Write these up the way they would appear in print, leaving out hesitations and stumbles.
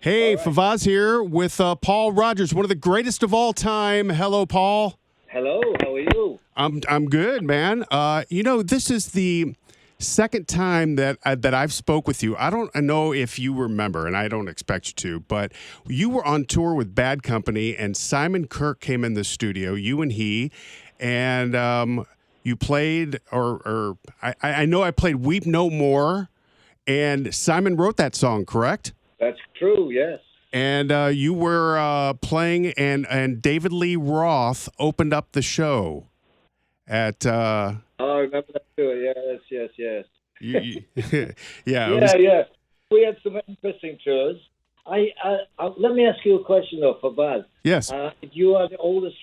Hey, All right. Favazz here with Paul Rodgers, one of the greatest of all time. Hello, Paul. Hello, how are you? I'm good, man. This is the second time that I've spoke with you. I don't know if you remember, and I don't expect you to, but you were on tour with Bad Company, and Simon Kirke came in the studio. You and he, and you played, I know I played "Weep No More," and Simon wrote that song, correct? That's true, yes. And you were playing, and David Lee Roth opened up the show at. Oh, I remember that too. Yes. Yeah, it Yeah, was. yeah. We had some interesting tours. Let me ask you a question, though, for Baz. Yes, You are the oldest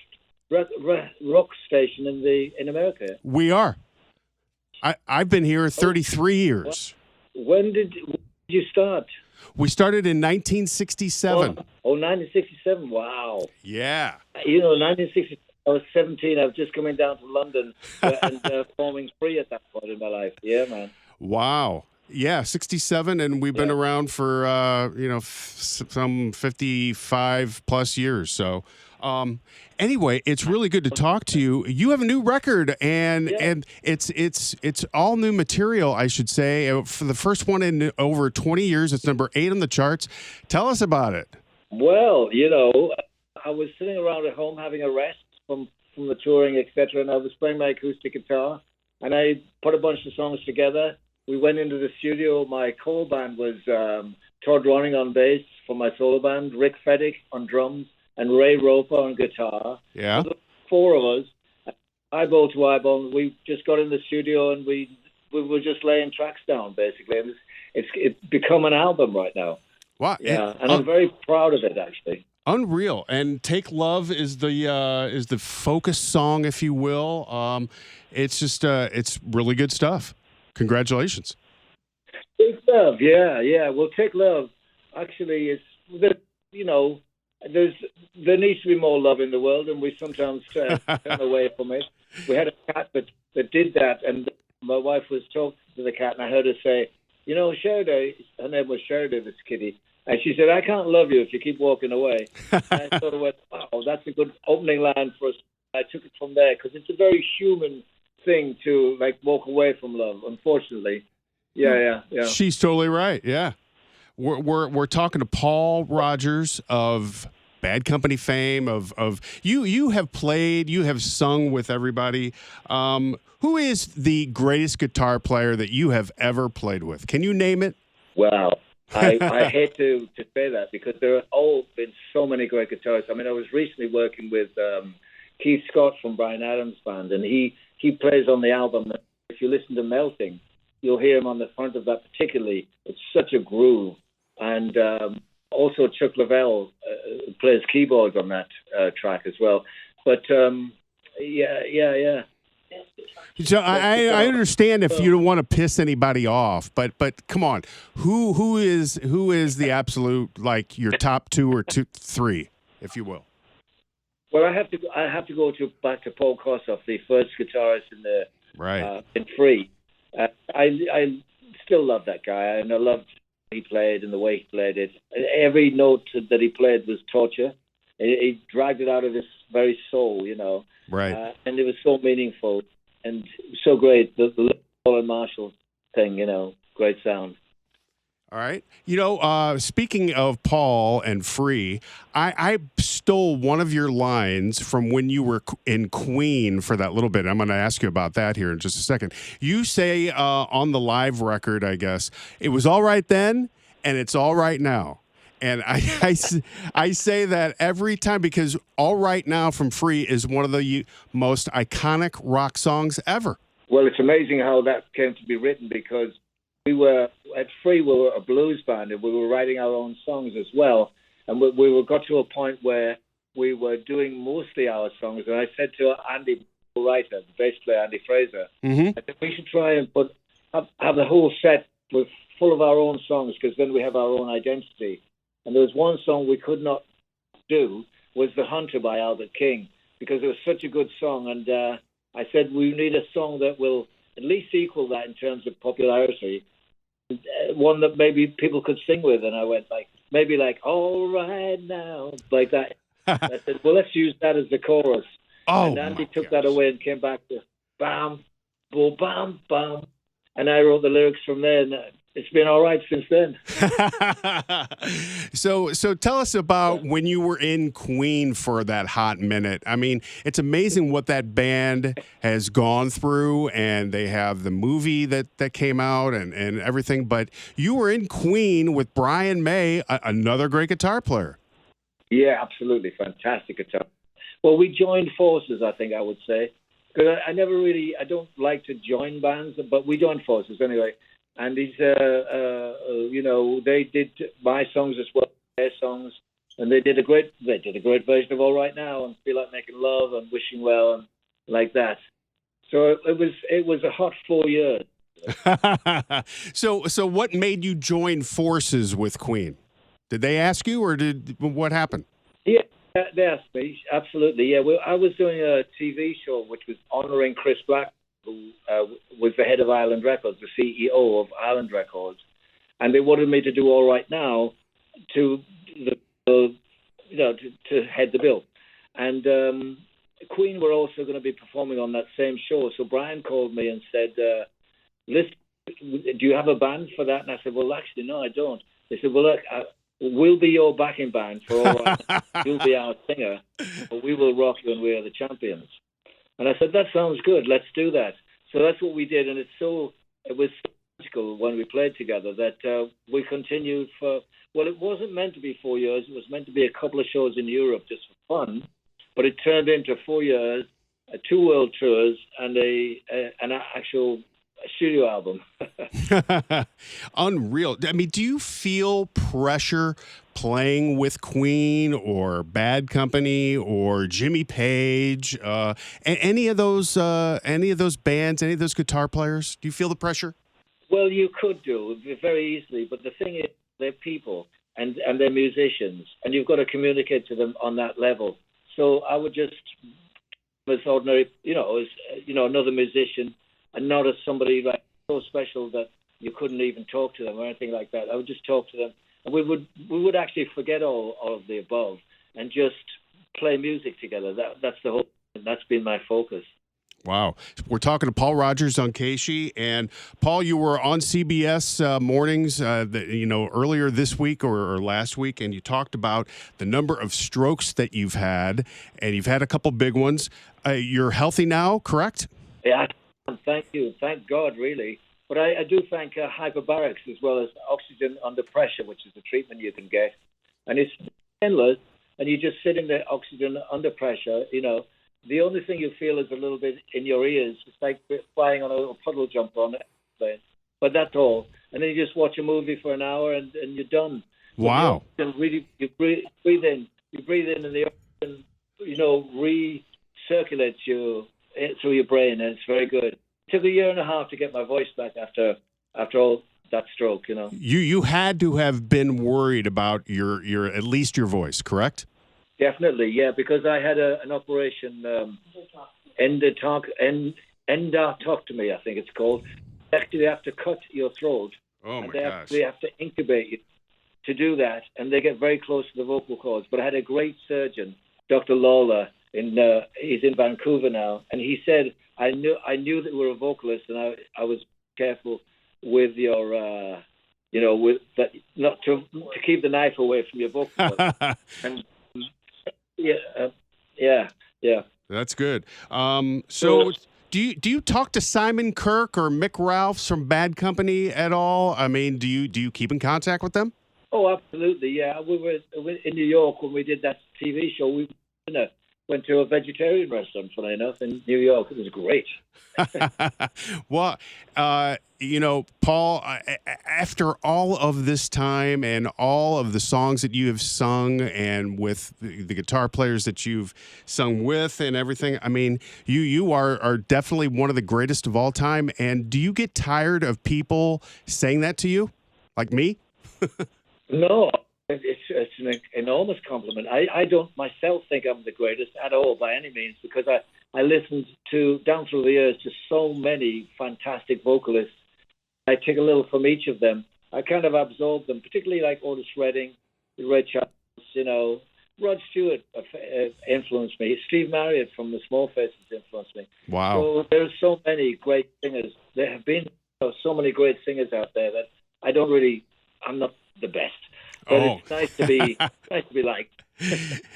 rock station in America. we are. I've been here 33 years. When did you start? We started in 1967. Oh, 1967. Wow. Yeah. 1967. I was 17. I was just coming down to London and forming Free at that point in my life. Yeah, man. Wow. Yeah, 67, and we've been around for some 55 plus years. So, anyway, it's really good to talk to you. You have a new record, and it's all new material, I should say. For the first one in over 20 years, it's number 8 on the charts. Tell us about it. Well, I was sitting around at home having a rest from the touring, etc., and I was playing my acoustic guitar, and I put a bunch of songs together. We went into the studio. My core band was Todd Ronning on bass for my solo band, Rick Feddick on drums, and Ray Roper on guitar. Yeah. So the 4 of us, eyeball to eyeball. We just got in the studio and we were just laying tracks down, basically. And it's become an album right now. Wow. Yeah, and I'm very proud of it, actually. Unreal. And Take Love is the focus song, if you will. It's just it's really good stuff. Congratulations. Take Love, yeah. Well, Take Love, actually, there needs to be more love in the world, and we sometimes turn away from it. We had a cat that did that, and my wife was talking to the cat, and I heard her say, Sheridan, her name was Sheridan, this kitty, and she said, I can't love you if you keep walking away. And I sort of went, wow, that's a good opening line for us. I took it from there, because it's a very human thing to walk away from love, unfortunately. Yeah. She's totally right. Yeah. We're talking to Paul Rodgers of Bad Company fame, of you have played, you have sung with everybody. Who is the greatest guitar player that you have ever played with? Can you name it? Well, I hate to say that, because there have all been so many great guitarists. I mean, I was recently working with Keith Scott from Bryan Adams' band, and he plays on the album. If you listen to Melting, you'll hear him on the front of that particularly. It's such a groove. And also Chuck Leavell plays keyboards on that track as well. But, yeah. So I understand if you don't want to piss anybody off, but come on, who is the absolute, your top 2 or 3, if you will? Well, I have to go back to Paul Kossoff, the first guitarist in Free. I still love that guy, and I loved he played and the way he played it. Every note that he played was torture. He dragged it out of his very soul, Right. And it was so meaningful and so great. The Paul and Marshall thing, great sound. All right. Speaking of Paul and Free, I stole one of your lines from when you were in Queen for that little bit. I'm going to ask you about that here in just a second. You say on the live record, I guess, it was all right then and it's all right now. And I say that every time, because All Right Now from Free is one of the most iconic rock songs ever. Well, it's amazing how that came to be written, because we were a blues band, and we were writing our own songs as well. And we got to a point where we were doing mostly our songs. And I said to Andy, the writer, the bass player, Andy Fraser, I said, we should try and have the whole set full of our own songs, because then we have our own identity. And there was one song we could not do, was The Hunter by Albert King, because it was such a good song. And I said, we need a song that will at least equal that in terms of popularity. One that maybe people could sing with. And I went maybe like all right now, like that. I said, well, let's use that as the chorus. Oh, And Andy my took gosh. that away and came back to bam, boom, bam, bam. And I wrote the lyrics from there, and it's been all right since then. So tell us about when you were in Queen for that hot minute. I mean, it's amazing what that band has gone through, and they have the movie that came out and everything. But you were in Queen with Brian May, another great guitar player. Yeah, absolutely. Fantastic guitar. Well, we joined forces, I think I would say. Because I don't like to join bands, but we joined forces anyway. And these, they did my songs as well, their songs, and they did a great version of All Right Now and Feel Like Making Love and Wishing Well and like that. So it was a hot 4 years. So what made you join forces with Queen? Did they ask you, or what happened? Yeah, they asked me, absolutely. Yeah, well, I was doing a TV show which was honouring Chris Black, who was the head of Island Records, the CEO of Island Records, and they wanted me to do All Right Now to head the bill. And Queen were also going to be performing on that same show. So Brian called me and said, "Listen, do you have a band for that?" And I said, "Well, actually, no, I don't." They said, "Well, look, we'll be your backing band for All Right Now. You'll be our singer, but we will rock you and we are the champions." And I said, "That sounds good. Let's do that." So that's what we did, and it was so magical when we played together that we continued for. Well, it wasn't meant to be 4 years. It was meant to be a couple of shows in Europe just for fun, but it turned into 4 years, 2 world tours, and an actual studio album. Unreal. I mean, do you feel pressure playing with Queen or Bad Company or Jimmy Page, any of those bands, any of those guitar players? Do you feel the pressure? Well, you could do very easily, but the thing is, they're people and they're musicians, and you've got to communicate to them on that level. So I would just, as ordinary, as another musician, and not as somebody like so special that you couldn't even talk to them or anything like that. I would just talk to them, and we would actually forget all of the above and just play music together. That's the whole. That's been my focus. Wow. We're talking to Paul Rodgers on KSHE. And Paul, you were on CBS mornings, earlier this week or last week, and you talked about the number of strokes that you've had, and you've had a couple big ones. You're healthy now, correct? Yeah, thank you. Thank God, really. But I do thank hyperbarics as well as oxygen under pressure, which is the treatment you can get. And it's endless, and you just sit in the oxygen under pressure, The only thing you feel is a little bit in your ears. It's like flying on a little puddle jumper on the airplane. But that's all. And then you just watch a movie for an hour and you're done. Wow. So you breathe in. You breathe in and the oxygen, recirculates you through your brain, and it's very good. It took a year and a half to get my voice back after all that stroke, You had to have been worried about your at least your voice, correct? Definitely, yeah, because I had an operation, endotoctomy, I think it's called. They actually have to cut your throat. Oh, my gosh. gosh. They have to incubate you to do that, and they get very close to the vocal cords. But I had a great surgeon, Dr. Lawler, he's in Vancouver now, and he said, I knew that you were a vocalist, and I was careful with your, with that, not to keep the knife away from your vocal cords. And yeah. That's good. So do you talk to Simon Kirke or Mick Ralphs from Bad Company at all? I mean, do you keep in contact with them? Oh, absolutely. Yeah, we were in New York when we did that TV show. We went to a vegetarian restaurant, funny enough, in New York. It was great. Well, Paul, after all of this time and all of the songs that you have sung and with the guitar players that you've sung with and everything, I mean, you are definitely one of the greatest of all time. And do you get tired of people saying that to you, like me? No, it's an enormous compliment. I don't myself think I'm the greatest at all by any means, because I listened to, down through the years, to so many fantastic vocalists. I take a little from each of them. I kind of absorb them, particularly like Otis Redding Ray Charles, Rod Stewart influenced me. Steve Marriott from the Small Faces influenced me. Wow. So there are so many great singers. There have been so many great singers out there that I'm not the best. But it's nice to be liked.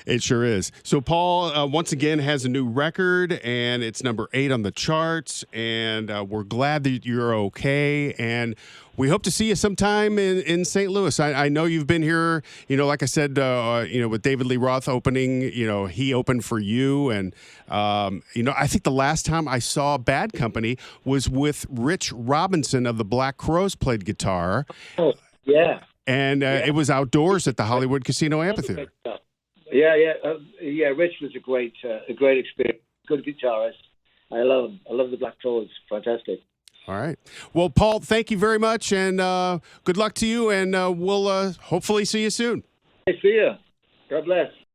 It sure is. So Paul, once again, has a new record, and it's number 8 on the charts, and we're glad that you're okay, and we hope to see you sometime in St. Louis. I know you've been here, like I said, with David Lee Roth opening, he opened for you, and, I think the last time I saw Bad Company was with Rich Robinson of the Black Crowes played guitar. Oh, yeah. And it was outdoors at the Hollywood Casino Amphitheater. Yeah. Rich was a great experience. Good guitarist. I love him. I love the Black Crowes. Fantastic. All right. Well, Paul, thank you very much, and good luck to you. And we'll hopefully see you soon. Hey, see you. God bless.